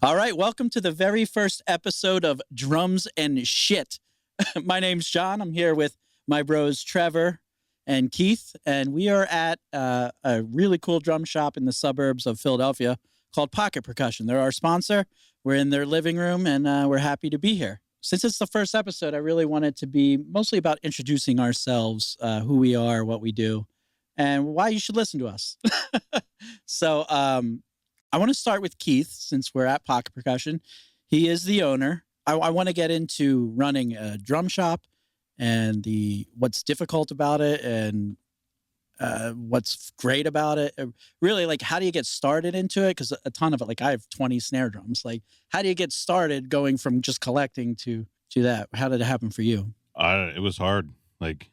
All right, welcome to the very first episode of Drums and Shit. My name's John. I'm here with my bros Trevor and Keith, and we are at a really cool drum shop in the suburbs of Philadelphia called Pocket Percussion. They're our sponsor. We're in their living room, and we're happy to be here. Since it's the first episode, I really want it to be mostly about introducing ourselves, who we are, what we do, and why you should listen to us. So, I want to start with Keith, since we're at Pocket Percussion. He is the owner. I want to get into running a drum shop and what's difficult about it and what's great about it. Really, like, how do you get started into it? Because a ton of it, like, I have 20 snare drums. Like, how do you get started going from just collecting to that? How did it happen for you? It was hard. Like,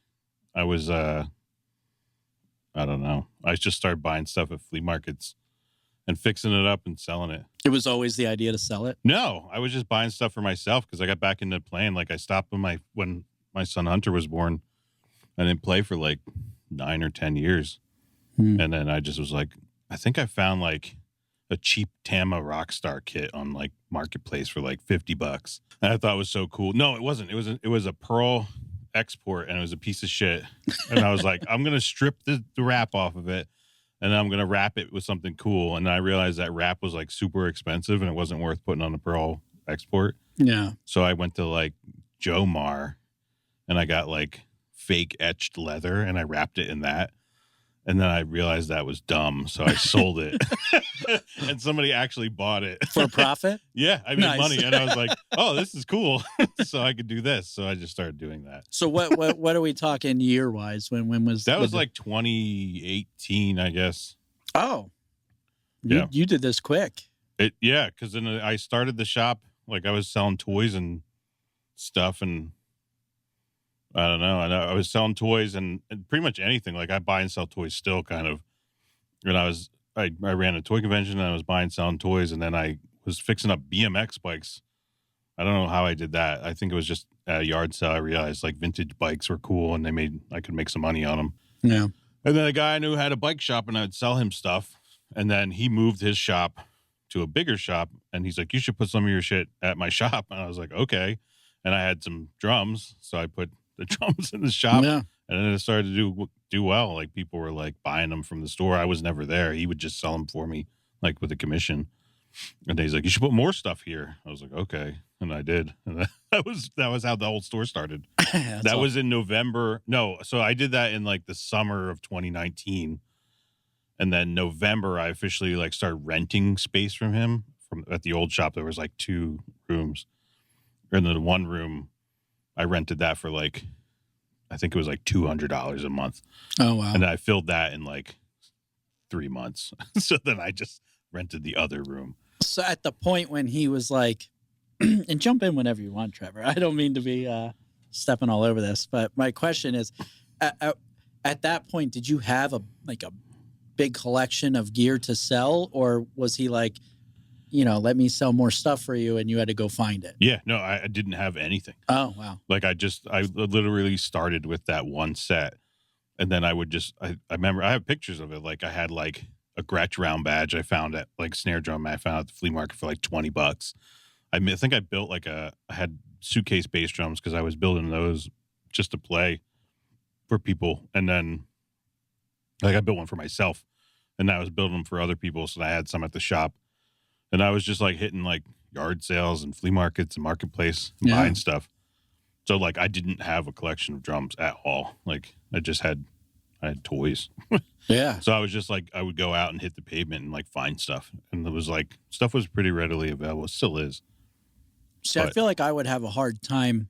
I was, I don't know. I just started buying stuff at flea markets and fixing it up and selling it. It was always the idea to sell it? No, I was just buying stuff for myself because I got back into playing. Like, I stopped when my son Hunter was born. I didn't play for like 9 or 10 years. And then I just was like, I think I found like a cheap Tama Rockstar kit on like Marketplace for like $50. And I thought it was so cool. No, it wasn't. It was a Pearl export and it was a piece of shit. And I was like, I'm going to strip the wrap off of it. And then I'm going to wrap it with something cool. And I realized that wrap was like super expensive and it wasn't worth putting on a Pearl export. Yeah. So I went to like Joe Mar and I got like fake etched leather and I wrapped it in that. And then I realized that was dumb. So I sold it. And somebody actually bought it. For profit? Yeah. I made money. And I was like, oh, this is cool. So I could do this. So I just started doing that. So what are we talking year wise? When was that? Was like 2018, I guess. Oh. Yeah. You did this quick. Yeah, because then I started the shop. Like, I was selling toys and stuff, and I don't know. I was selling toys and pretty much anything. Like, I buy and sell toys still, kind of. And I ran a toy convention and I was buying and selling toys, and then I was fixing up BMX bikes. I don't know how I did that. I think it was just at a yard sale. I realized like vintage bikes were cool and I could make some money on them. Yeah. And then a guy I knew had a bike shop and I'd sell him stuff. And then he moved his shop to a bigger shop and he's like, you should put some of your shit at my shop. And I was like, okay. And I had some drums. So I put the drums in the shop. Yeah. And then it started to do well. Like, people were like buying them from the store. I was never there. He would just sell them for me, like with a commission. And he's like, you should put more stuff here. I was like, okay. And I did. And that was how the whole store started. That was in November. No. So I did that in like the summer of 2019. And then November, I officially like started renting space from him at the old shop. There was like 2 rooms. And then the one room, I rented that for like, I think it was like $200 a month. Oh, wow. And I filled that in like 3 months. So then I just rented the other room. So at the point when he was like, and jump in whenever you want, Trevor. I don't mean to be stepping all over this, but my question is, at that point, did you have a big collection of gear to sell, or was he like, let me sell more stuff for you and you had to go find it? Yeah, no, I didn't have anything. Oh, wow. Like, I literally started with that one set. And then I would I remember I have pictures of it. Like, I had like a Gretsch round badge I found at like snare drum. I found at the flea market for like $20. I think I built I had suitcase bass drums because I was building those just to play for people. And then like I built one for myself and I was building them for other people. So I had some at the shop and I was just like hitting like yard sales and flea markets and marketplace and buying stuff. So like I didn't have a collection of drums at all. Like I had toys. Yeah. So I was just like, I would go out and hit the pavement and like find stuff. And it was like, stuff was pretty readily available. It still is. See, I feel like I would have a hard time.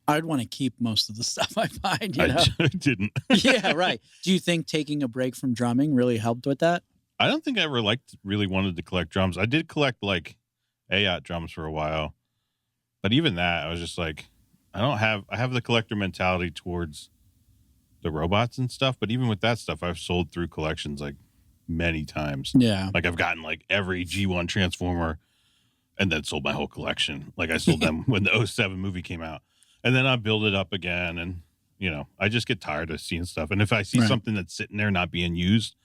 I'd want to keep most of the stuff I find, I didn't. Yeah, right. Do you think taking a break from drumming really helped with that? I don't think I ever really wanted to collect drums. I did collect like AOT drums for a while. But even that, I was just like, I have the collector mentality towards the robots and stuff. But even with that stuff, I've sold through collections like many times. Yeah. Like I've gotten like every G1 Transformer and then sold my whole collection. Like I sold them when the 07 movie came out. And then I build it up again. And, I just get tired of seeing stuff. And if I see something that's sitting there not being used,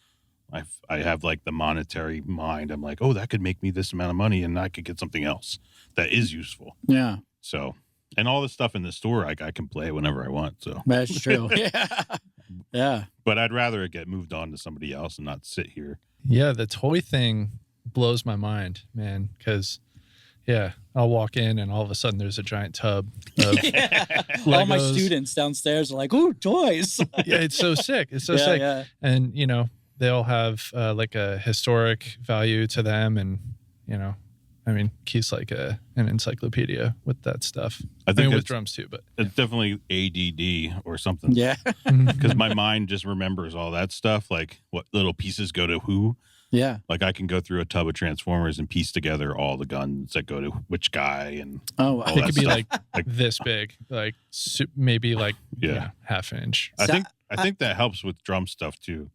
I have like the monetary mind. I'm like, oh, that could make me this amount of money, and I could get something else that is useful. Yeah. So, and all the stuff in the store, I can play whenever I want. So That's true. Yeah. Yeah. But I'd rather it get moved on to somebody else and not sit here. Yeah, the toy thing blows my mind, man, because I'll walk in and all of a sudden there's a giant tub of All my students downstairs are like, ooh, toys. Yeah, it's so sick. It's so sick. Yeah. And, they'll have like a historic value to them. And, I mean, Keith's like an encyclopedia with that stuff. I think with drums too, but it's definitely ADD or something. Yeah. Because my mind just remembers all that stuff, like what little pieces go to who. Yeah. Like I can go through a tub of Transformers and piece together all the guns that go to which guy, and oh, all it that could be stuff. like this big, like maybe like half inch. I think that helps with drum stuff too.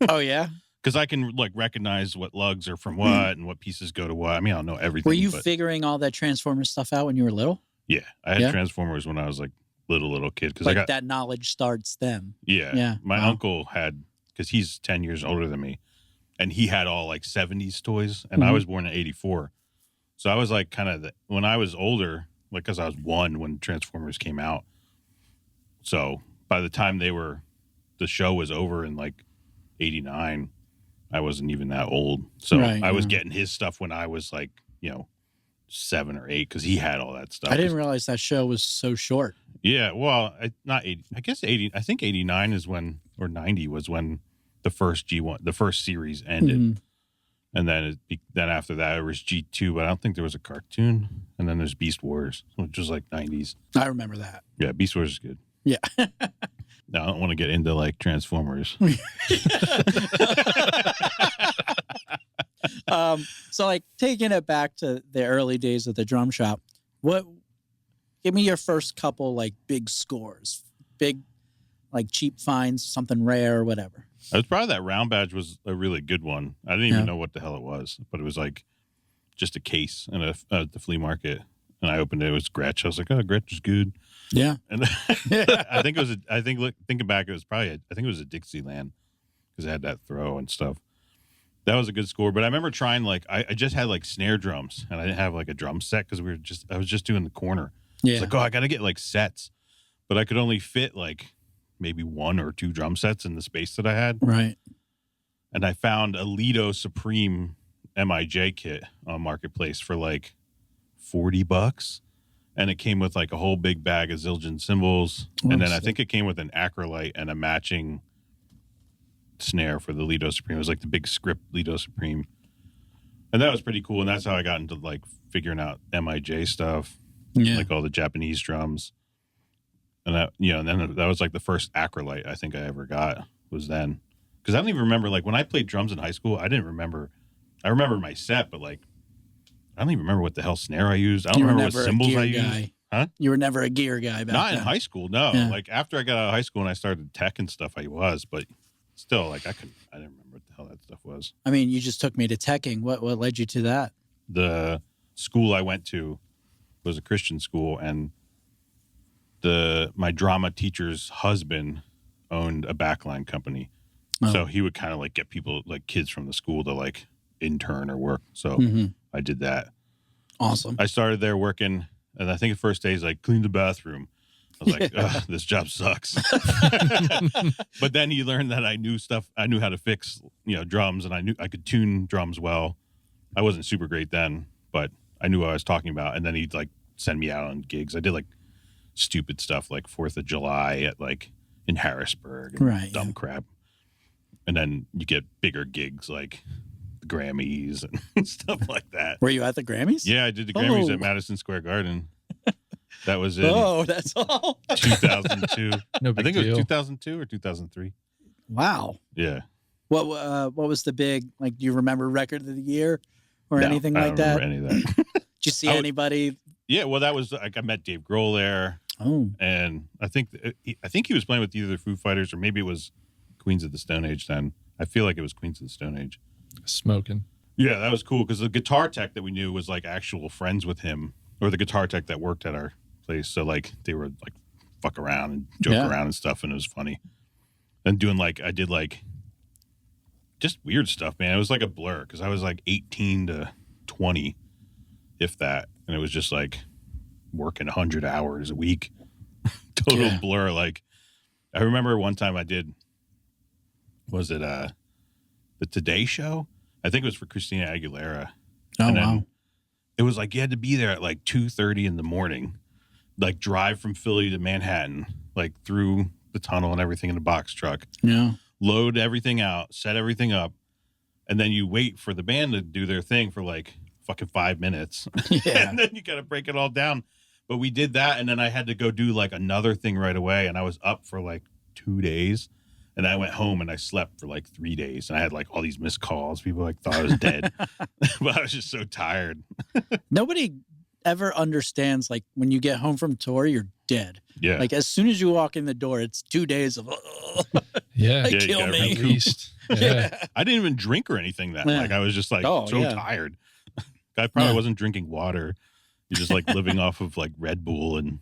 Oh yeah. Because I can like recognize what lugs are from what and what pieces go to what. I mean, I don't know everything. Were you figuring all that Transformers stuff out when you were little? Yeah, I had Transformers when I was like little kid. Because like that knowledge starts then. Yeah. My uncle had, because he's 10 years older than me, and he had all like 70s toys, and I was born in 84. So I was like kind of, when I was older, like because I was 1 when Transformers came out. So by the time the show was over in like 89, I wasn't even that old. So I was getting his stuff when I was like, 7 or 8, because he had all that stuff. I didn't realize that show was so short. Yeah, well, not 80. I guess 80. I think 89 is when, or 90 was when the first G1, the first series ended. And then then after that, it was G2, but I don't think there was a cartoon. And then there's Beast Wars, which was like 90s. I remember that. Yeah, Beast Wars is good. Yeah. No, I don't want to get into like Transformers. So like taking it back to the early days of the drum shop, give me your first couple like big scores, big like cheap finds, something rare or whatever. It was probably that round badge was a really good one. I didn't even know what the hell it was, but it was like just a case at the flea market. And I opened it. It was Gretsch. I was like, oh, Gretsch is good. Yeah. And I think thinking back, it was probably, I think it was a Dixieland because it had that throw and stuff. That was a good score. But I remember trying, like, I just had like snare drums and I didn't have like a drum set because I was just doing the corner. Yeah. It's like, oh, I got to get like sets. But I could only fit like maybe 1 or 2 drum sets in the space that I had. Right. And I found a Lido Supreme MIJ kit on Marketplace for like $40. And it came with like a whole big bag of Zildjian cymbals. And then I think it came with an acrolite and a matching snare for the Lido Supreme. It was like the big script Lido Supreme. And that was pretty cool. And that's how I got into like figuring out MIJ stuff. Yeah. Like all the Japanese drums. And that, and then that was like the first acrolite I think I ever got was then. Because I don't even remember, like when I played drums in high school, I remember my set, but like I don't even remember what the hell snare I used. I don't remember what cymbals I used. Huh? You were never a gear guy back Not then. in high school, no. Yeah. Like after I got out of high school and I started tech and stuff, I was, but still, like I didn't remember what the hell that stuff was. I mean, you just took me to teching. What led you to that? The school I went to was a Christian school, and my drama teacher's husband owned a backline company. Oh. So he would kind of like get people, like kids from the school to like intern or work. So I did that. Awesome. I started there working, and I think the first day is like clean the bathroom. I was like, ugh, this job sucks. But then you learn that I knew stuff. I knew how to fix, drums, and I knew I could tune drums well. I wasn't super great then, but I knew what I was talking about. And then he'd like send me out on gigs. I did like stupid stuff like 4th of July at like in Harrisburg and dumb crap. And then you get bigger gigs like the Grammys and stuff like that. Were you at the Grammys? Yeah, I did the Grammys at Madison Square Garden. That was in that's all. 2002. No big I think deal. it was 2002 or 2003. Wow. Yeah. What was the big, like, do you remember record of the year or anything like that? I don't remember any of that. Did you see anybody? Yeah, well, that was like I met Dave Grohl there. Oh. And I think he was playing with either Foo Fighters or maybe it was Queens of the Stone Age then. I feel like it was Queens of the Stone Age. Smoking. Yeah, that was cool because the guitar tech that we knew was like actual friends with him, or the guitar tech that worked at our place. So like they were like fuck around and joke around and stuff, and it was funny. And doing like I did like just weird stuff, man. It was like a blur because I was like 18 to 20, if that. And it was just like working 100 hours a week. Total blur. Like, I remember one time I did, was it the Today Show? I think it was for Christina Aguilera. Oh, and then wow. it was like you had to be there at like 2:30 in the morning, like drive from Philly to Manhattan, like through the tunnel and everything in a box truck. Yeah. Load everything out, set everything up, and then you wait for the band to do their thing for like fucking 5 minutes. Yeah. And then you got to break it all down. But we did that, and then I had to go do like another thing right away, and I was up for like 2 days. And I went home and I slept for like 3 days. And I had like all these missed calls. People like thought I was dead. But I was just so tired. Nobody ever understands, like, when you get home from tour, you're dead. Yeah. Like, as soon as you walk in the door, it's 2 days of, Yeah. they Yeah, you kill gotta me. At least. Yeah. I didn't even drink or anything that Yeah. like I was just like Oh, so yeah. tired. I probably Yeah. wasn't drinking water. You're just like living off of like Red Bull and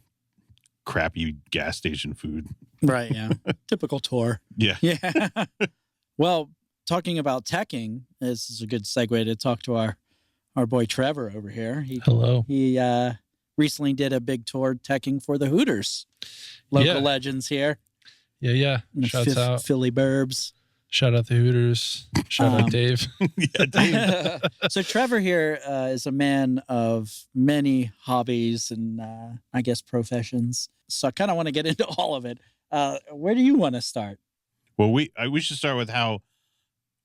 crappy gas station food. Right, yeah. Typical tour. Yeah. Yeah. Well, talking about teching, this is a good segue to talk to our boy Trevor over here. Hello. He recently did a big tour teching for the Hooters. Local Yeah. legends here. Yeah. in the Shouts out. Philly Burbs. Shout out the Hooters. Shout out Dave. Yeah, Dave. So Trevor here is a man of many hobbies and I guess professions. So I kind of want to get into all of it. Where do you want to start? Well, we should start with how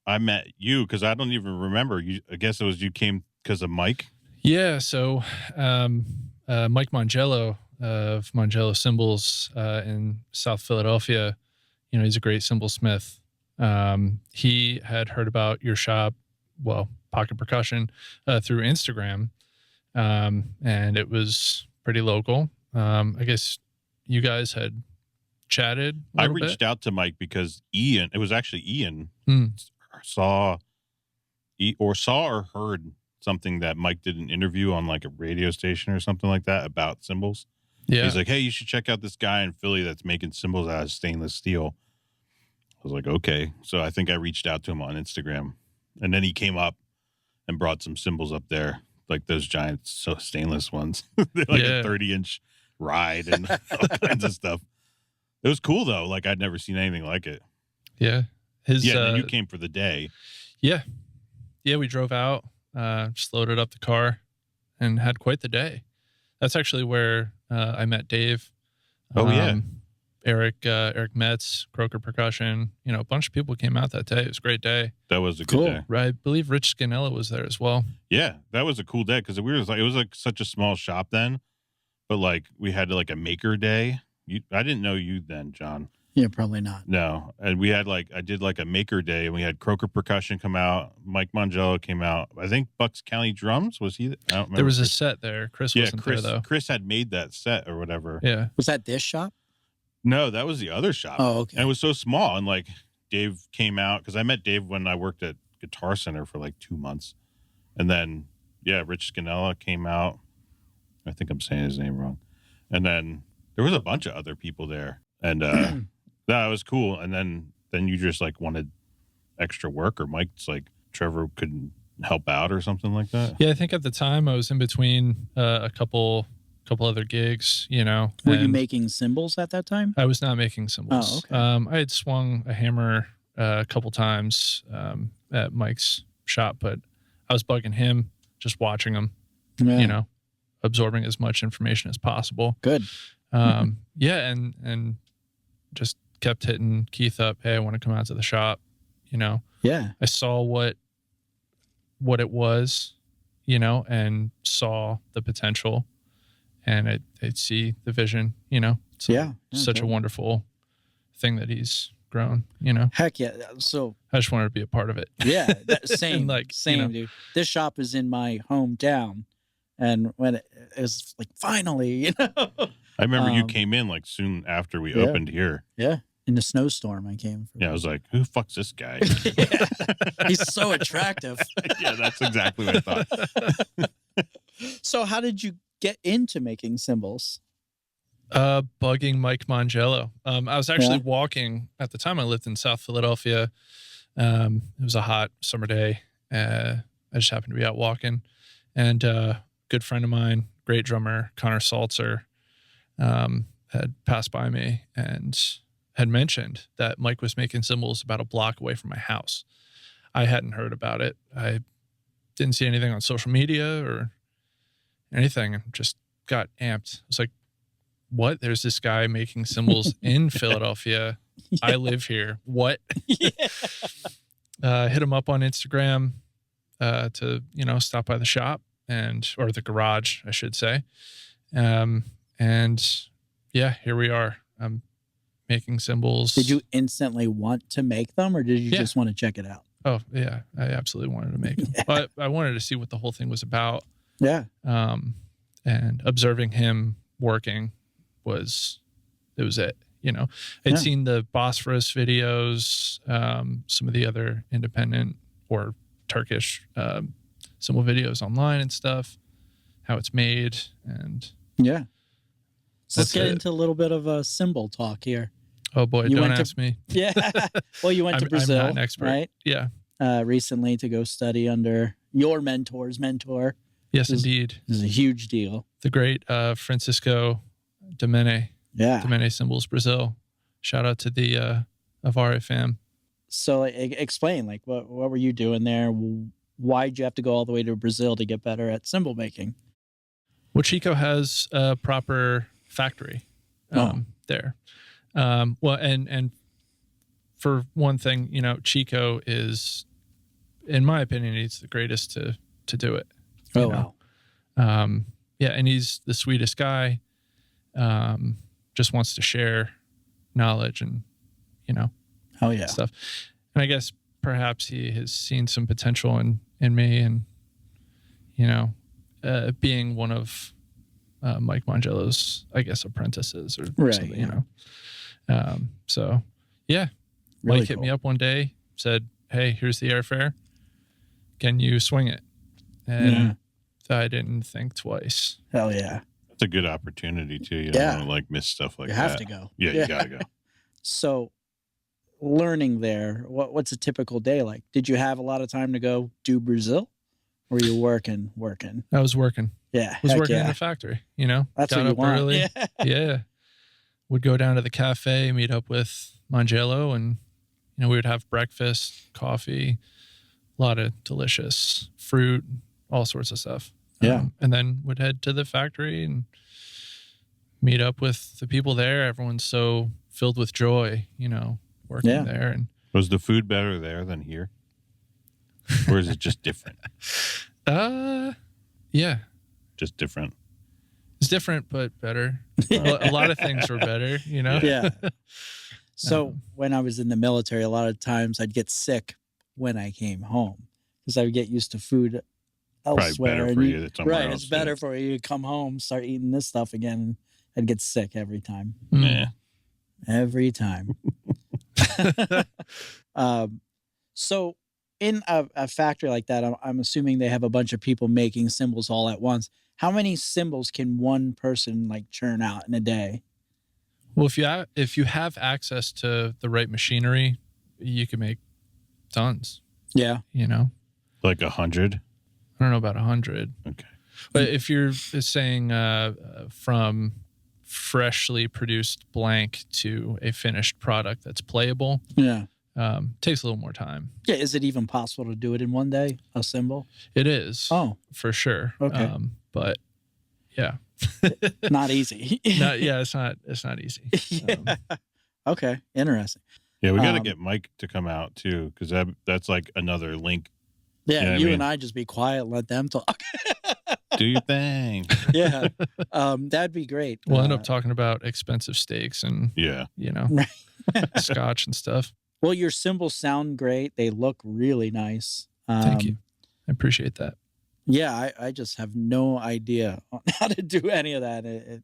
I met you because I don't even remember. I guess it was you came because of Mike. Yeah. So Mike Mangello of Mangello Cymbals in South Philadelphia, he's a great cymbal smith. He had heard about your shop, well, Pocket Percussion, through Instagram. And it was pretty local. I guess you guys had chatted. I reached out to Mike because it was actually Ian, saw or heard something that Mike did an interview on like a radio station or something like that about cymbals. Yeah. He's like, hey, you should check out this guy in Philly that's making cymbals out of stainless steel. I was like, okay. So I think I reached out to him on Instagram, and then he came up and brought some cymbals up there, like those giant stainless ones. They're like a 30-inch ride and all kinds of stuff. It was cool though. Like I'd never seen anything like it. Yeah. And then you came for the day. Yeah. Yeah. We drove out, just loaded up the car and had quite the day. That's actually where I met Dave. Oh, yeah. Eric Metz, Croker Percussion. A bunch of people came out that day. It was a great day. That was a good day. Right. I believe Rich Scanella was there as well. Yeah, that was a cool day because it was like such a small shop then, but like we had like a maker day. I didn't know you then, John. Yeah, probably not. No, and we had I did like a maker day, and we had Croker Percussion come out. Mike Mangello came out. I think Bucks County Drums was he? I don't remember. There was a set there. Chris wasn't there though. Chris had made that set or whatever. Yeah. Was that this shop? No, that was the other shop. Oh, okay. And it was so small, and like Dave came out because I met Dave when I worked at Guitar Center for like 2 months, and then Rich Scanella came out. I think I'm saying his name wrong, and then there was a bunch of other people there, and that was cool. And then you just like wanted extra work, or Mike's like Trevor couldn't help out or something like that. Yeah, I think at the time I was in between a couple other gigs, Were you making cymbals at that time? I was not making cymbals. Oh, okay. I had swung a hammer a couple times at Mike's shop, but I was bugging him, just watching him, Yeah. absorbing as much information as possible. Good. And just kept hitting Keith up. Hey, I want to come out to the shop. Yeah. I saw what it was, and saw the potential, and I'd see the vision, So Yeah. such a wonderful thing that he's grown, Heck yeah. So I just wanted to be a part of it. yeah, same, And same, dude. This shop is in my hometown, and when it was like finally, I remember you came in like soon after we opened here. Yeah, in the snowstorm, I came. Yeah, I was like, who fucks this guy? Yeah. He's so attractive. Yeah, that's exactly what I thought. So, how did you get into making cymbals? Bugging Mike Mangello. I was actually walking at the time. I lived in South Philadelphia. It was a hot summer day. I just happened to be out walking, and a good friend of mine, great drummer, Connor Salzer, had passed by me and had mentioned that Mike was making cymbals about a block away from my house. I hadn't heard about it. I didn't see anything on social media or anything, and just got amped. I was like, what? There's this guy making cymbals in Philadelphia. Yeah. I live here. What? Yeah. Hit him up on Instagram to, stop by the shop or the garage, I should say. And yeah, here we are. I'm making cymbals. Did you instantly want to make them, or did you just want to check it out? Oh yeah, I absolutely wanted to make them. Yeah. But I wanted to see what the whole thing was about. Yeah. And observing him working was it. I'd seen the Bosphorus videos, some of the other independent or Turkish cymbal videos online and stuff, how it's made, and yeah. So let's get into a little bit of a cymbal talk here. Oh boy, don't ask me. Yeah. Well, you went to Brazil, I'm not an expert, right? Yeah. Recently to go study under your mentor's mentor. Yes, indeed. This is a huge deal. The great Francisco Domene. Yeah. Domene Cymbals, Brazil. Shout out to the Avare fam. So explain, what were you doing there? Why'd you have to go all the way to Brazil to get better at cymbal making? Well, Chico has a proper factory there. Well, and for one thing, Chico is, in my opinion, he's the greatest to do it. Oh, wow. Yeah, and he's the sweetest guy. Just wants to share knowledge and, stuff. And I guess perhaps he has seen some potential in me and, being one of Mike Mangello's, I guess, apprentices or something, So, yeah, really Mike hit me up one day, said, hey, here's the airfare. Can you swing it? And I didn't think twice. Hell yeah. That's a good opportunity, too. You don't want to miss stuff like that. You have to go. Yeah, you got to go. So, learning there, what's a typical day like? Did you have a lot of time to go do Brazil? Or were you working? I was working. Yeah. I was working in the factory, That's got what you up want. early. Yeah. Would go down to the cafe, meet up with Mangello, and, we would have breakfast, coffee, a lot of delicious fruit, all sorts of stuff. Yeah. And then would head to the factory and meet up with the people there. Everyone's so filled with joy, working there. And was the food better there than here? Or is it just different? Yeah. Just different. It's different, but better. A lot of things were better, Yeah. So when I was in the military, a lot of times I'd get sick when I came home because I would get used to food elsewhere. Probably better for you. Right. It's better for you to come home, start eating this stuff again, and I'd get sick every time. Yeah. Every time. So in a factory like that, I'm assuming they have a bunch of people making cymbals all at once. How many cymbals can one person churn out in a day? Well, if you have access to the right machinery, you can make tons. Yeah. Like 100? I don't know about 100. Okay. But if you're saying from freshly produced blank to a finished product that's playable, takes a little more time. Yeah. Is it even possible to do it in one day, a cymbal? It is. Oh. For sure. Okay. But yeah. Not easy. It's not easy. Yeah. Okay. Interesting. Yeah, we got to get Mike to come out too, because that's another link. Yeah, you and I just be quiet and let them talk. Do your thing. Yeah. That'd be great. We'll end up talking about expensive steaks and scotch and stuff. Well, your cymbals sound great. They look really nice. Thank you. I appreciate that. Yeah, I just have no idea on how to do any of that.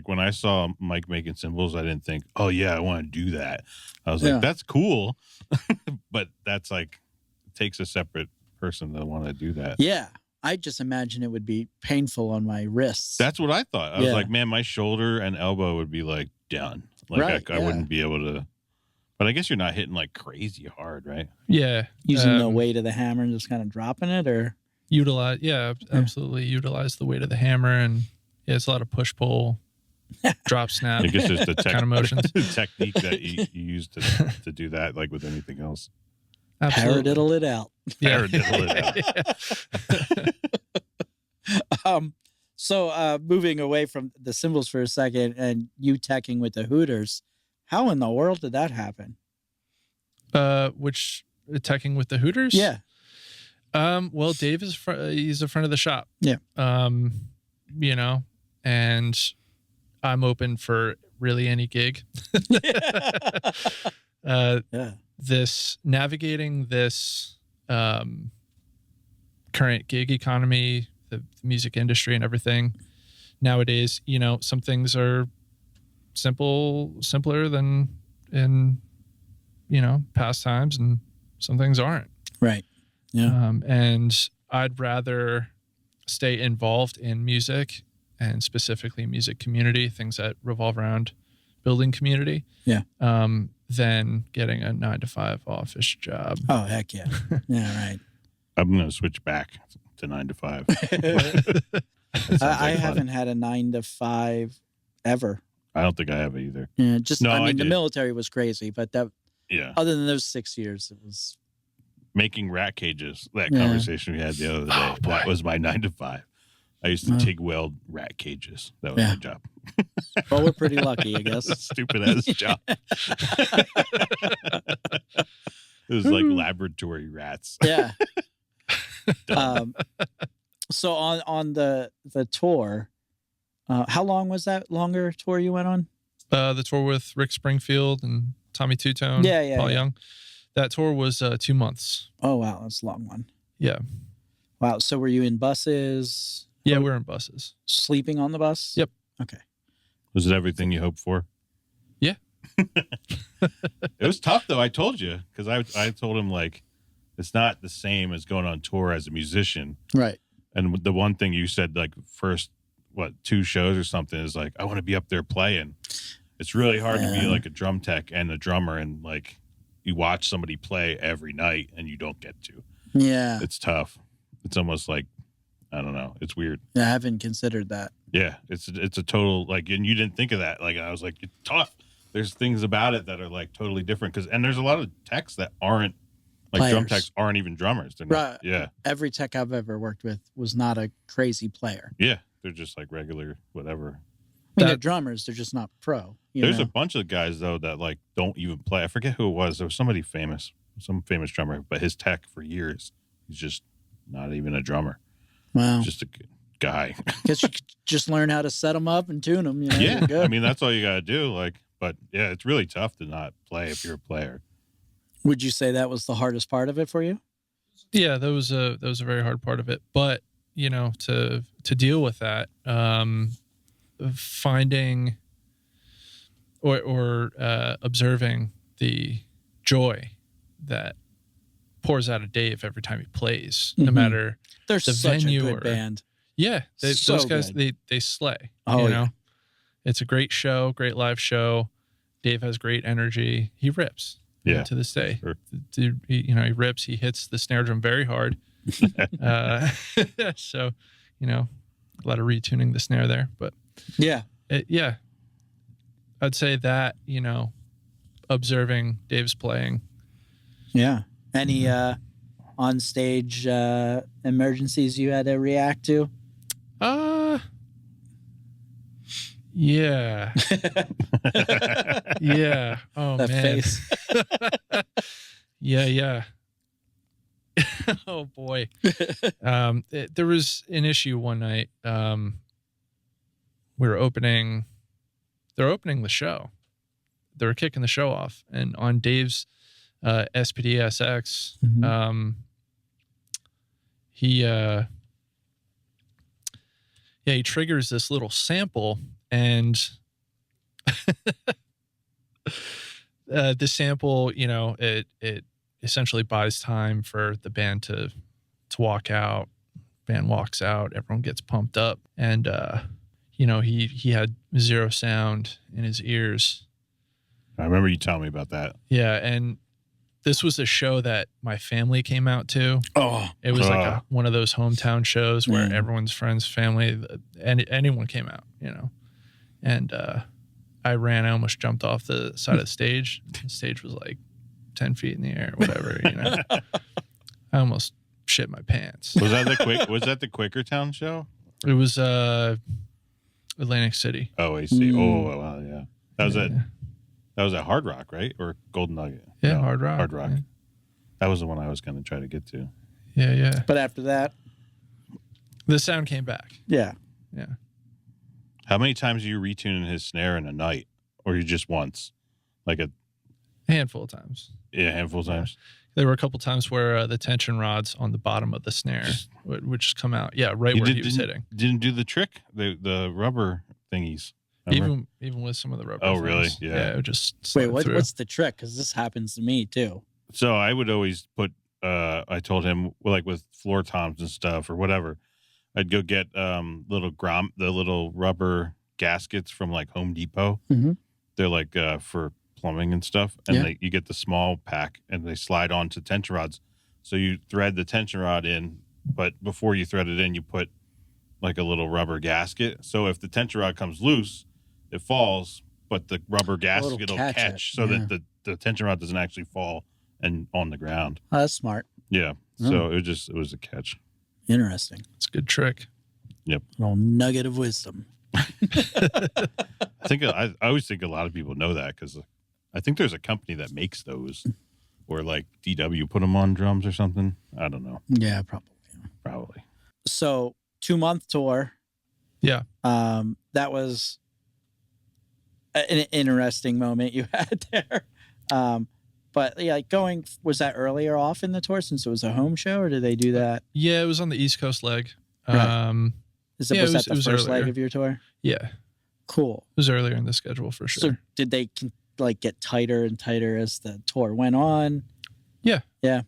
When I saw Mike making cymbals, I didn't think, oh, yeah, I want to do that. I was like, that's cool. But that's it takes a separate person to want to do that. Yeah. I just imagine it would be painful on my wrists. That's what I thought. I was like, man, my shoulder and elbow would be done. I wouldn't be able to. But I guess you're not hitting like crazy hard, right? Yeah. Using the weight of the hammer and just kind of dropping it, or absolutely utilize the weight of the hammer, and it's a lot of push pull, drop snap. I guess there's the kind of motions. technique that you use to do that, like with anything else. Absolutely. paradiddle it out. Yeah. Paradiddle it out. So moving away from the cymbals for a second, and you teching with the Hooters, how in the world did that happen? Which teching with the Hooters? Yeah. Well, Dave is he's a friend of the shop. Yeah. You know, and I'm open for really any gig. Yeah. Navigating this current gig economy, the music industry and everything nowadays, you know, some things are simpler than in, you know, past times, and some things aren't. Right. Yeah. And I'd rather stay involved in music, and specifically music community, things that revolve around building community. Yeah. Than getting a 9-to-5 office job. Oh, heck yeah. Yeah, right. I'm going to switch back to 9 to 5. I haven't had a 9-to-5 ever. I don't think I have either. Yeah, just No, I I mean the did. military was crazy, but that Yeah. other than those 6 years, it was Making rat cages, that Yeah. conversation we had the other day, that was my 9 to 5. I used to TIG weld rat cages. That was Yeah. my job. well, we're pretty lucky, I guess. Stupid ass job. It was like laboratory rats. Yeah. Dumb. So on the tour, how long was that longer tour you went on? The tour with Rick Springfield and Tommy Two-Tone, Yeah, Paul yeah. Young. That tour was 2 months. Oh wow, that's a long one. Yeah. Wow. So were you in buses? Yeah, we were in buses. Sleeping on the bus? Yep. Okay. Was it everything you hoped for? Yeah. It was tough though. I told you, because I told him like it's not the same as going on tour as a musician. Right. And the one thing you said, like first 2 shows or something, is like I want to be up there playing. It's really hard to be like a drum tech and a drummer, and like you watch somebody play every night and you don't get to. Yeah. It's tough. It's almost like, I don't know. It's weird. I haven't considered that. Yeah, it's a total like, and you didn't think of that. Like I was like, it's tough. There's things about it that are like totally different, and there's a lot of techs that aren't like drum Players. techs aren't even drummers. They're not, Right. Yeah, Every tech I've ever worked with was not a crazy player. yeah. They're just like regular whatever. I mean, they're drummers. They're just not pro. There's know? a bunch of guys though that like don't even play. I forget who it was. There was somebody famous, some famous drummer, but his tech for years, he's just not even a drummer. Wow. Just a guy. Guess you could just learn how to set them up and tune them. You know, Yeah, you're good. I mean that's all you gotta do. Like, but yeah, it's really tough to not play if you're a player. Would you say that was the hardest part of it for you? Yeah, that was a very hard part of it. But, you know, to deal with that, finding or observing the joy that pours out of Dave every time he plays, no Mhm. matter They're the such a venue good or- band. Yeah, So those guys, good. they slay. Oh, you yeah. know, it's a great show, great live show. Dave has great energy. He rips. Yeah. To this day, Sure. Dude, he rips. He hits the snare drum very hard. So, you know, a lot of retuning the snare there, but Yeah. yeah, I'd say that, you know, observing Dave's playing. Yeah. Any on stage emergencies you had to react to? Yeah. Yeah. Oh, That man. face. Yeah. Oh boy. There was an issue one night. They're opening the show. They were kicking the show off, and on Dave's SPD SX, Mhm. he triggers this little sample, and the sample, you know, it essentially buys time for the band to walk out. Band walks out, everyone gets pumped up, and you know, he had zero sound in his ears. I remember you telling me about that. Yeah, and this was a show that my family came out to. Oh, It was like one of those hometown shows where everyone's friends, family, and anyone came out, you know. And I almost jumped off the side of the stage. The stage was like 10 feet in the air, whatever, you know. I almost shit my pants. Was that the Quakertown show? It was Atlantic City. Oh, I see. Oh, wow, yeah. That was at Hard Rock, right? Or Golden Nugget? Yeah, No, Hard Rock. Hard Rock. Yeah. That was the one I was going to try to get to. Yeah. but after that, The sound came back. yeah. Yeah. How many times are you retuning his snare in a night? Or you just once? Like a handful of times. Yeah, handful of times. There were a couple times where the tension rods on the bottom of the snare would just come out. Yeah, right where he was hitting. Didn't do the trick, the rubber thingies. Remember? Even with some of the rubber. Oh, things. really? Yeah. It would just Wait, slide through. what's the trick? Because this happens to me too. So I would always put. I told him like with floor toms and stuff or whatever. I'd go get the little rubber gaskets from like Home Depot. Mm-hmm. They're like for plumbing and stuff, and you get the small pack, and they slide onto tension rods. So you thread the tension rod in, but before you thread it in, you put like a little rubber gasket. So if the tension rod comes loose, it falls, but the rubber gasket will catch so that the tension rod doesn't actually fall and on the ground. Oh, that's smart. Yeah. So it was a catch. Interesting. It's a good trick. Yep. A little nugget of wisdom. I always think a lot of people know that because I think there's a company that makes those, or like DW put them on drums or something. I don't know. Yeah, probably. Probably. So 2-month tour. Yeah. That was an interesting moment you had there. But yeah, was that earlier off in the tour since it was a home show, or did they do that? Yeah, it was on the East Coast leg. Right. Was that the first leg of your tour? Yeah. Cool. It was earlier in the schedule for sure. So did they get tighter and tighter as the tour went on? Yeah. Yeah.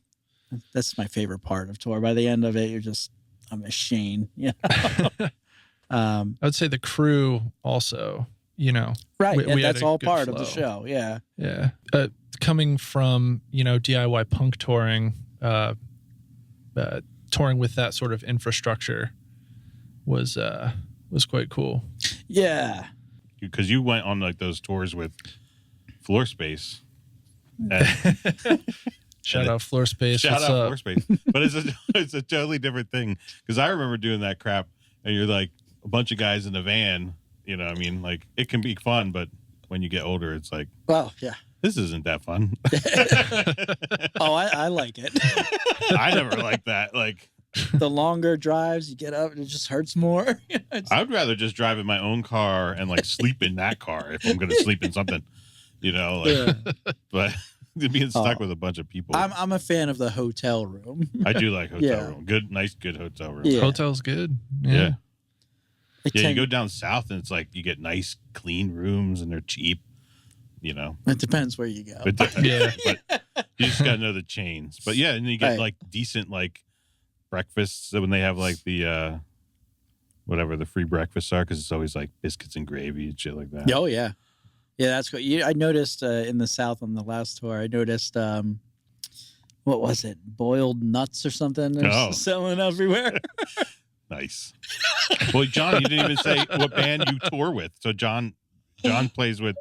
That's my favorite part of tour. By the end of it, you're just a machine. Yeah. I would say the crew also, Right. We that's had a all good part of the flow. show. Yeah. Yeah. Coming from, DIY punk touring, touring with that sort of infrastructure was quite cool. Yeah. Because you went on like those tours with Floor Space. And Shout out Floor Space. Shout out Floor Space. But it's a totally different thing. Because I remember doing that crap, and you're like a bunch of guys in a van. Like it can be fun, but when you get older, it's like, Well, yeah. this isn't that fun. Oh, I like it. I never liked that. Like the longer drives, you get up and it just hurts more. I would rather just drive in my own car and like sleep in that car if I'm going to sleep in something, but being stuck with a bunch of people. I'm a fan of the hotel room. I do like hotel room. Good hotel room. Yeah. Hotel's good. Yeah. You go down south and it's like you get nice, clean rooms and they're cheap. It depends where you go. But you just got to know the chains. But yeah, and you get like decent like breakfasts when they have like the whatever the free breakfasts are, because it's always like biscuits and gravy and shit like that. Oh yeah, that's good. I noticed in the South on the last tour. I noticed what was it? Boiled nuts or something? They're selling everywhere. Nice. Well, John, you didn't even say what band you tour with. So John plays with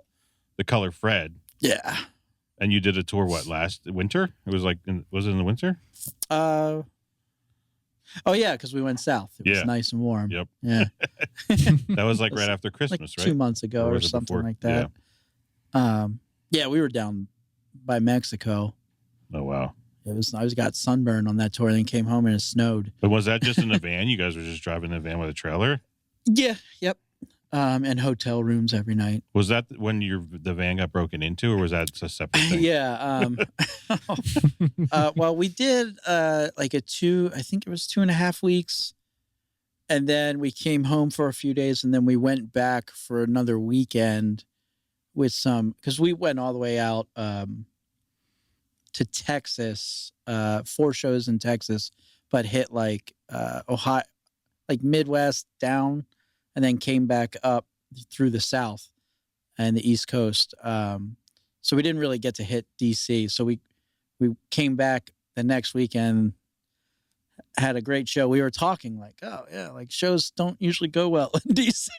The Color Fred. Yeah. And you did a tour last winter? It was like was it in the winter? Oh yeah, because we went south. It was nice and warm. Yep. Yeah. That was like right after Christmas, like right? 2 months ago or something before? like that. Yeah, we were down by Mexico. Oh wow. I got sunburned on that tour and then came home and it snowed. But was that just in a van? You guys were just driving in a van with a trailer? Yeah. Yep. And hotel rooms every night. Was that when the van got broken into, or was that a separate thing? Yeah. Well, we did like I think it was 2.5 weeks. And then we came home for a few days and then we went back for another weekend because we went all the way out to Texas, 4 shows in Texas, but hit like Ohio, like Midwest down, and then came back up through the South and the East Coast. So we didn't really get to hit DC. So we came back the next weekend, had a great show. We were talking like, oh yeah, like shows don't usually go well in DC.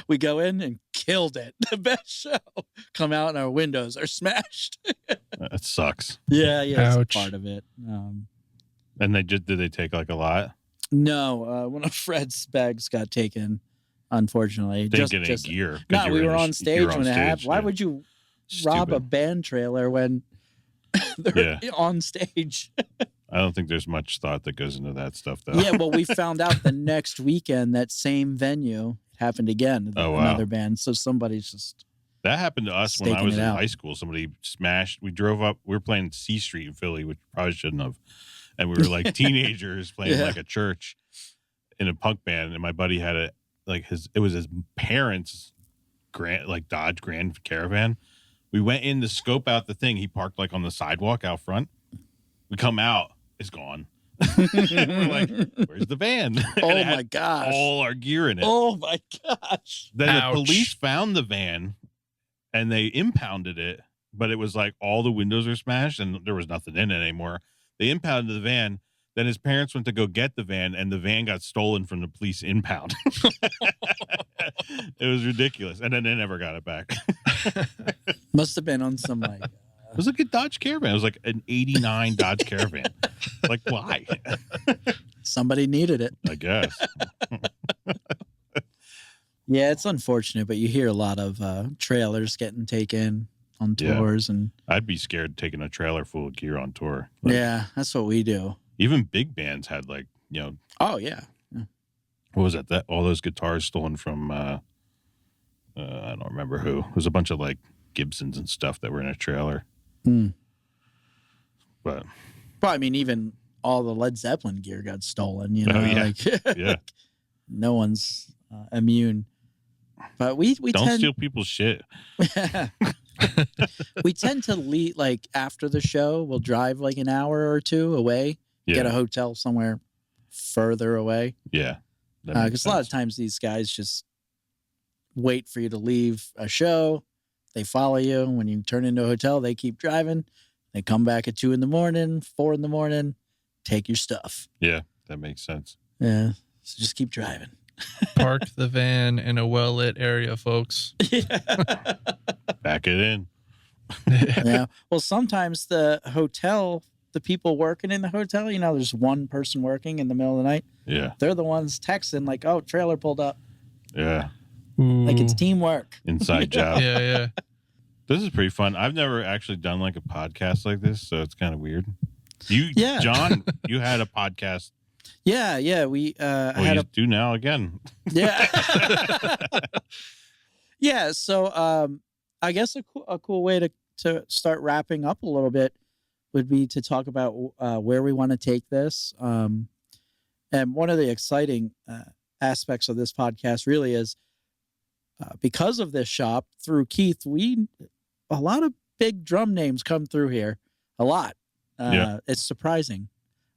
We go in and killed it. The best show. Come out and our windows are smashed. That sucks. Yeah, Ouch. it's part of it. And did they take like a lot? No, one of Fred's bags got taken, unfortunately. They didn't get any gear. 'cause No, you we in were the on sh- you were stage when it happened. Why yeah. would you rob a Stupid. band trailer when they're on stage? I don't think there's much thought that goes into that stuff, though. Yeah, well, we found out the next weekend that same venue happened again. Oh, wow. Another band. So somebody's just... That happened to us when I Staking was it in out. high school. Somebody smashed. We drove up. We were playing C Street in Philly, which probably shouldn't have. And we were like teenagers playing Yeah. like a church in a punk band. And my buddy had it was his parents' Dodge Grand Caravan. We went in to scope out the thing. He parked like on the sidewalk out front. We come out, it's gone. And we're like, where's the van? And Oh, it had my gosh. all our gear in it. Oh, my gosh. Then Ouch. the police found the van and they impounded it, but it was like all the windows were smashed and there was nothing in it anymore. They impounded the van. Then his parents went to go get the van and the van got stolen from the police impound. It was ridiculous. And then they never got it back. Must have been on some like... It was like a Dodge Caravan. It was like an 89 Dodge Caravan. Like, why? somebody needed it. I guess. Yeah, it's unfortunate, but you hear a lot of trailers getting taken on Yeah. tours. And I'd be scared taking a trailer full of gear on tour. Like, yeah, that's what we do. even big bands had Oh, yeah. what was that all those guitars stolen from I don't remember who. It was a bunch of like Gibsons and stuff that were in a trailer. Mm. But Well, I mean, even all the Led Zeppelin gear got stolen, you know, Oh, yeah. like yeah, no one's immune. But we don't tend steal people's shit. we tend to leave like after the show. We'll drive like an hour or two away, Yeah, get a hotel somewhere further away. yeah. That makes Because a lot of sense. times these guys just wait for you to leave a show. They follow you. When you turn into a hotel, they keep driving. They come back at 2 a.m, 4 a.m, take your stuff. Yeah, that makes sense. Yeah. So just keep driving. Park the van in a well-lit area, folks. Back it in. Yeah. Well, sometimes the people working in the hotel, you know, there's one person working in the middle of the night. Yeah, They're the ones texting like, oh, trailer pulled up. yeah. Like it's Ooh. teamwork. Inside job. Yeah, yeah. This is pretty fun. I've never actually done like a podcast like this, so it's kind of weird. Yeah. John, you had a podcast. Yeah. We Well, had you a do now again. yeah. Yeah. So I guess a cool way to start wrapping up a little bit would be to talk about where we want to take this. And one of the exciting aspects of this podcast really is because of this shop through Keith, a lot of big drum names come through here. A lot. Yeah. It's surprising.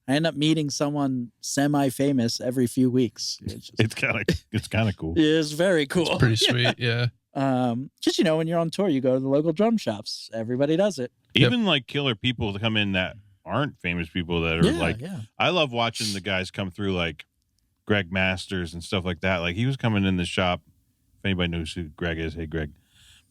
I end up meeting someone semi-famous every few weeks. It's kind of cool. It is very cool. It's pretty sweet. Yeah. Just, you know, when you're on tour, you go to the local drum shops. Everybody does it. Even like killer people to come in that aren't famous people that are Yeah. I love watching the guys come through like Greg Masters and stuff like that. Like he was coming in the shop. If anybody knows who Greg is, hey Greg.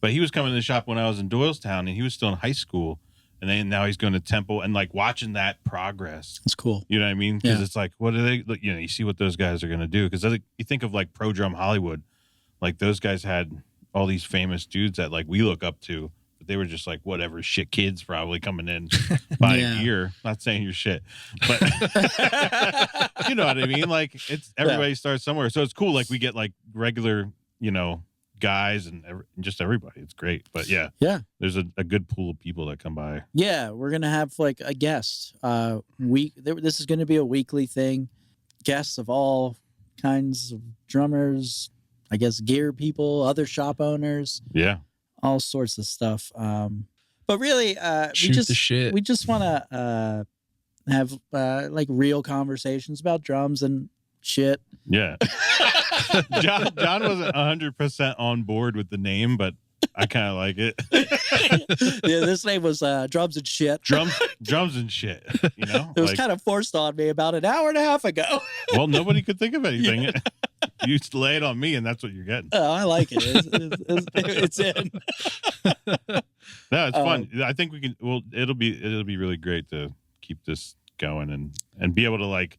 But he was coming in the shop when I was in Doylestown and he was still in high school. And then now he's going to Temple and like watching that progress. It's cool. You know what I mean? Because Yeah. it's like, what are they? You know, you see what those guys are going to do. Because you think of like Pro Drum Hollywood, like those guys had all these famous dudes that like we look up to, but they were just like whatever shit kids probably coming in buying Yeah. gear. Not saying you're shit, but you know what I mean? Like it's everybody starts somewhere, so it's cool. Like we get like regular, you know, guys and just everybody. It's great. But yeah, there's a good pool of people that come by. Yeah, we're gonna have like a guest. This is gonna be a weekly thing. Guests of all kinds of drummers, I guess gear people, other shop owners, Yeah, all sorts of stuff. But really, Shoot the shit. we just want to have like real conversations about drums and shit. yeah. John wasn't 100% on board with the name, but I kind of like it. Yeah, this name was Drums and Shit. Drums and shit. You know, It was kind of forced on me about an hour and a half ago. Well, nobody could think of anything. You lay it on me, and that's what you're getting. Oh, I like it. It's in. No, it's fun. I think we can. Well, it'll be really great to keep this going and be able to like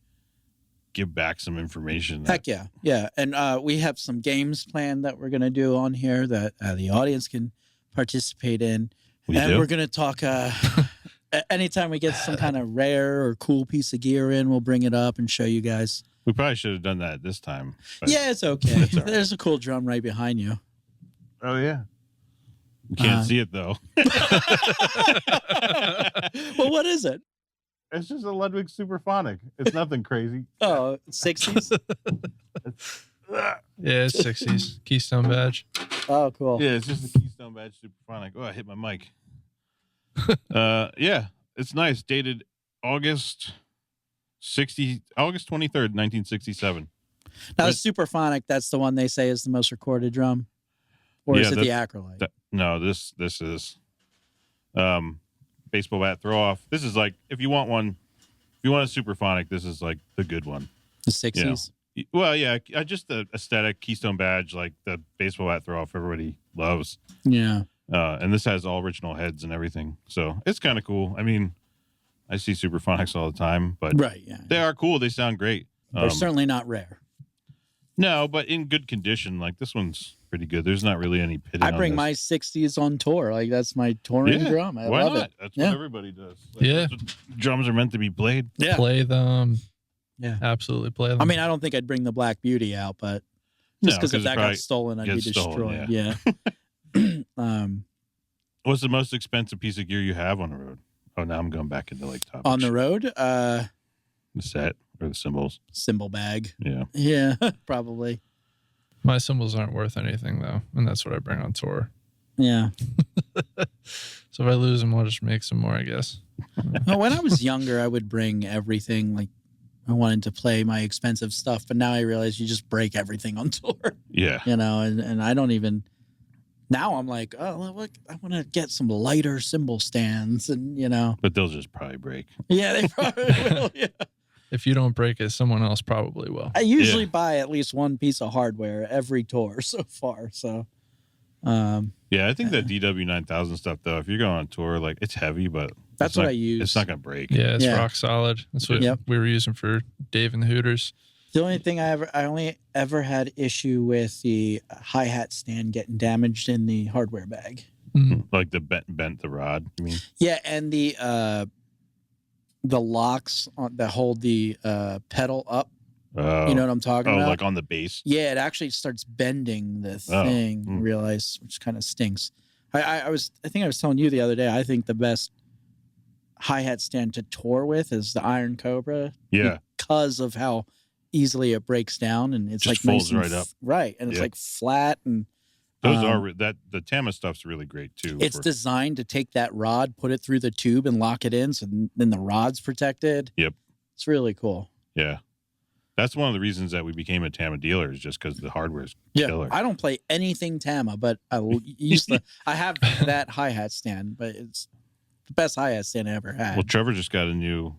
give back some information. Heck yeah, yeah. And we have some games planned that we're gonna do on here that the audience can participate in. We're gonna talk. Anytime we get some kind of rare or cool piece of gear in, we'll bring it up and show you guys. We probably should have done that this time. Yeah, it's okay. There's a cool drum right behind you. Oh yeah. You can't see it though. Well, what is it? It's just a Ludwig Superphonic. It's nothing crazy. Oh, 60s? Yeah, it's 60s. Keystone badge. Oh, cool. Yeah, it's just a Keystone badge Superphonic. Oh, I hit my mic. Yeah, it's nice. Dated August 23rd, 1967. Now, the Superphonic, that's the one they say is the most recorded drum? Or is it the Acrolite? No, this is baseball bat throw off. This is like, if you want one, if you want a Superphonic, this is like the good one. The 60s? You know. Well, yeah, just the aesthetic Keystone badge, like the baseball bat throw off, everybody loves. Yeah. And this has all original heads and everything. So it's kind of cool. I mean, I see Superphonics all the time, but they are cool. They sound great. They're certainly not rare. No, but in good condition. Like this one's pretty good. There's not really any pitting. I bring my 60s on tour. Like that's my touring drum. I love it. That's what everybody does. Like, yeah. That's what drums are meant to be played. Yeah. Play them. Yeah. Absolutely play them. I mean, I don't think I'd bring the Black Beauty out, but just because if that got stolen, I'd be destroyed. Yeah. What's the most expensive piece of gear you have on the road? Oh, now I'm going back into like topics. On the road? The set or the cymbals? Cymbal bag. Yeah. Yeah, probably. My cymbals aren't worth anything though, and that's what I bring on tour. Yeah. So if I lose them, I'll just make some more, I guess. Well, when I was younger, I would bring everything. Like I wanted to play my expensive stuff, but now I realize you just break everything on tour. Yeah. You know, and I don't even. Now I'm like, oh, look, I want to get some lighter cymbal stands, and you know. But they'll just probably break. Yeah, they probably will. Yeah. If you don't break it, someone else probably will. I usually buy at least one piece of hardware every tour so far. So. Yeah, I think that DW 9000 stuff though. If you're going on tour, like it's heavy, but that's what I use. It's not gonna break. Yeah, it's rock solid. That's what we were using for Dave and the Hooters. The only thing I only ever had issue with the hi-hat stand getting damaged in the hardware bag. Mm-hmm. Like the bent the rod, you mean? Yeah, and the locks that hold the pedal up. Oh. You know what I'm talking about? Oh, like on the bass? Yeah, it actually starts bending the thing, I realize, which kind of stinks. I think I was telling you the other day, I think the best hi-hat stand to tour with is the Iron Cobra. Yeah. Because of how easily it breaks down, and it's just like folds nice right up. Right, and it's like flat, and those are the Tama stuff's really great too. It's designed to take that rod, put it through the tube, and lock it in, so then the rod's protected. Yep, it's really cool. Yeah, that's one of the reasons that we became a Tama dealer, is just because the hardware's killer. I don't play anything Tama, but I used to. I have that hi-hat stand, but it's the best hi-hat stand I ever had. Well, Trevor just got a new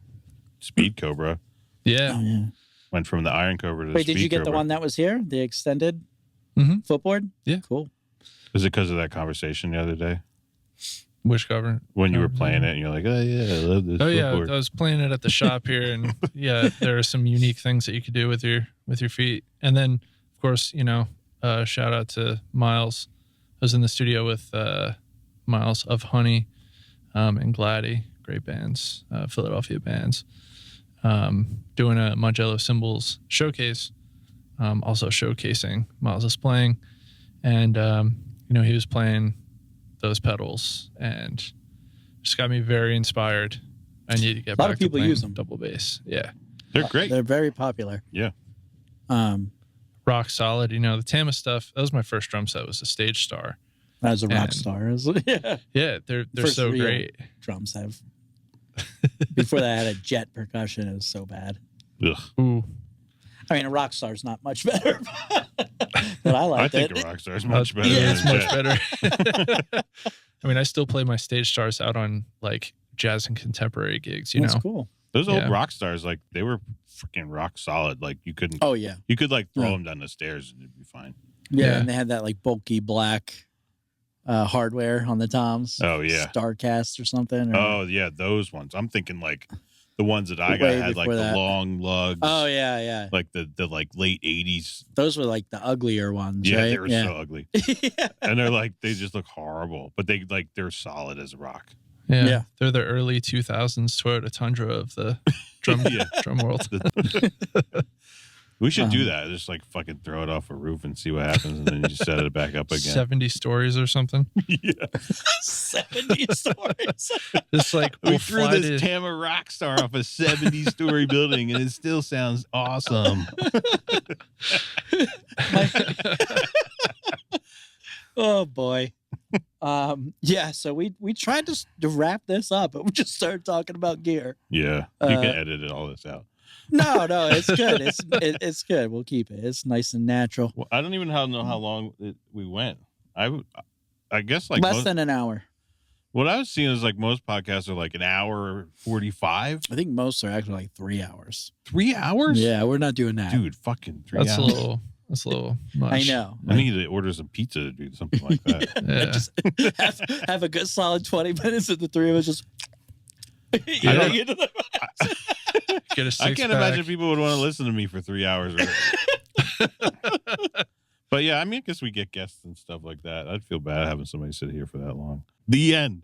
Speed Cobra. Yeah. Oh, yeah. Went from the Iron Cobra to the Wait, Speed did you get Cobra. the one that was here? The extended footboard? Yeah. Cool. Is it because of that conversation the other day? Which cover? When you were playing it and you're like, oh yeah, I love this. Oh yeah, footboard. I was playing it at the shop here, and yeah, there are some unique things that you could do with your feet. And then, of course, you know, shout out to Miles. I was in the studio with Miles of Honey and Gladdy, great bands, Philadelphia bands. Doing a Mangello Cymbals showcase, also showcasing Miles' playing, and you know, he was playing those pedals and just got me very inspired. I need to get back. A lot of people use them. Double bass, yeah, they're great. They're very popular. Yeah, rock solid. You know, the Tama stuff. That was my first drum set. Was a Stage Star. As a rock star, yeah, they're so great. Drums have. Before that, I had a Jet percussion. It was so bad. Ugh. Ooh. I mean, a rock star's not much better than what I I liked. think a rock star is much better. Yeah, than it's a much jet. better. I mean, I still play my stage stars out on like jazz and contemporary gigs. You That's know, cool. Those old Yeah. rock stars, like they were freaking rock solid. Like you couldn't, Oh yeah, you could like throw Yeah. them down the stairs and it'd be fine. yeah, Yeah. and they had that like bulky black hardware on the toms. Oh yeah. Starcast or something. Or, Oh yeah, those ones. I'm thinking like the ones that I got Way had like before the that. long lugs. oh yeah, yeah. Like the like late 80s. Those were like the uglier ones, Yeah, right? they were so ugly. yeah. And they're like they just look horrible, but they're solid as a rock. yeah, Yeah. they're the early 2000s Toyota Tundra of the drum Yeah. drum world. We should do Um, that. Just like fucking throw it off a roof and see what happens, and then you just set it back up again. 70 stories or something. Yeah. 70 stories. It's like We we'll threw fly this to, Tama Rockstar off a 70-story building, and it still sounds awesome. Oh boy. Yeah, so we tried to wrap this up, but we just started talking about gear. Yeah, you can edit all this out. No, it's good. It's good. We'll keep it. It's nice and natural. Well, I don't even know how long we went. I guess like Less than an hour. what I was seeing is like most podcasts are like an hour 45. I think most are actually like 3 hours. 3 hours? Yeah, we're not doing that. Dude, fucking 3 that's a hours. little much. I know. I need to order some pizza to do something like that. Yeah. Just have a good solid 20 minutes and the three of us just I don't- into the Get a six I can't imagine people would want to listen to me for 3 hours. But yeah, I mean, I guess we get guests and stuff like that. I'd feel bad having somebody sit here for that long. The end.